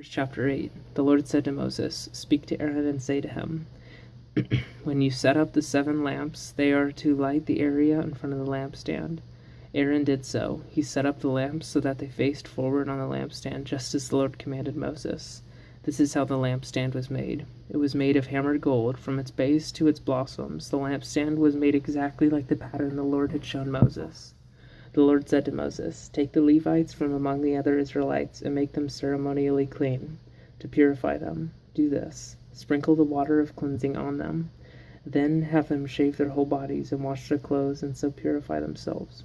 Chapter 8. The Lord said to Moses, "Speak to Aaron and say to him, when you set up the 7 lamps, they are to light the area in front of the lampstand." Aaron did so. He set up the lamps so that they faced forward on the lampstand, just as the Lord commanded Moses. This is how the lampstand was made. It was made of hammered gold, from its base to its blossoms. The lampstand was made exactly like the pattern the Lord had shown Moses. The Lord said to Moses, "Take the Levites from among the other Israelites and make them ceremonially clean. To purify them, do this: sprinkle the water of cleansing on them. Then have them shave their whole bodies and wash their clothes and so purify themselves.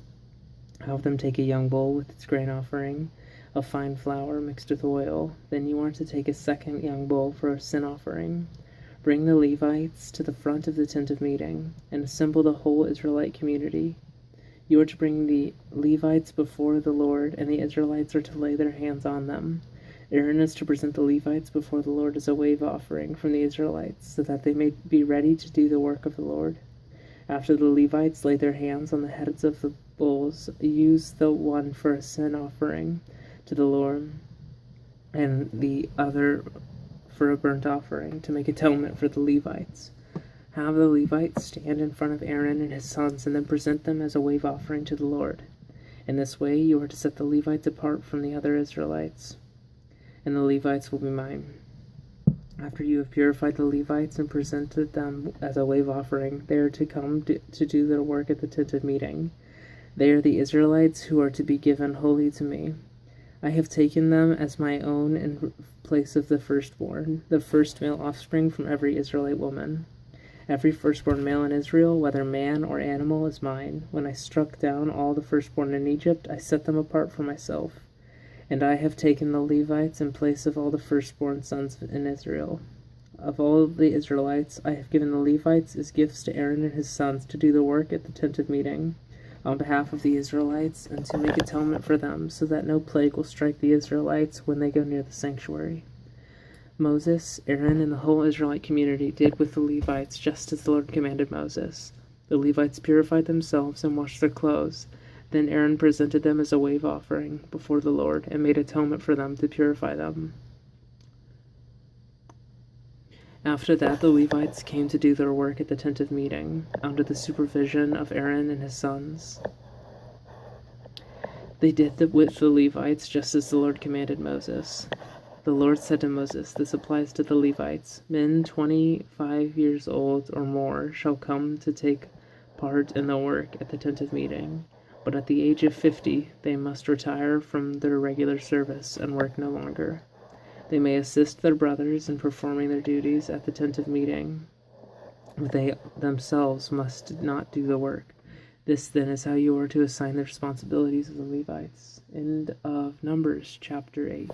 Have them take a young bull with its grain offering of fine flour mixed with oil. Then you are to take a second young bull for a sin offering. Bring the Levites to the front of the tent of meeting and assemble the whole Israelite community. You are to bring the Levites before the Lord, and the Israelites are to lay their hands on them. Aaron is to present the Levites before the Lord as a wave offering from the Israelites, so that they may be ready to do the work of the Lord. After the Levites lay their hands on the heads of the bulls, use the one for a sin offering to the Lord, and the other for a burnt offering, to make atonement for the Levites. Have the Levites stand in front of Aaron and his sons, and then present them as a wave offering to the Lord. In this way you are to set the Levites apart from the other Israelites, and the Levites will be mine. After you have purified the Levites and presented them as a wave offering, they are to come to do their work at the tent of meeting. They are the Israelites who are to be given wholly to me. I have taken them as my own in place of the firstborn, the first male offspring from every Israelite woman. Every firstborn male in Israel, whether man or animal, is mine. When I struck down all the firstborn in Egypt, I set them apart for myself. And I have taken the Levites in place of all the firstborn sons in Israel. Of all the Israelites, I have given the Levites as gifts to Aaron and his sons to do the work at the tent of meeting on behalf of the Israelites, and to make atonement for them, so that no plague will strike the Israelites when they go near the sanctuary. Moses, Aaron, and the whole Israelite community did with the Levites just as the Lord commanded Moses. The Levites purified themselves and washed their clothes. Then Aaron presented them as a wave offering before the Lord and made atonement for them to purify them. After that, the Levites came to do their work at the tent of meeting, under the supervision of Aaron and his sons. They did with the Levites just as the Lord commanded Moses. The Lord said to Moses, "This applies to the Levites. Men 25 years old or more shall come to take part in the work at the tent of meeting, but at the age of 50 they must retire from their regular service and work no longer. They may assist their brothers in performing their duties at the tent of meeting, but they themselves must not do the work. This then is how you are to assign the responsibilities of the Levites." End of Numbers chapter 8.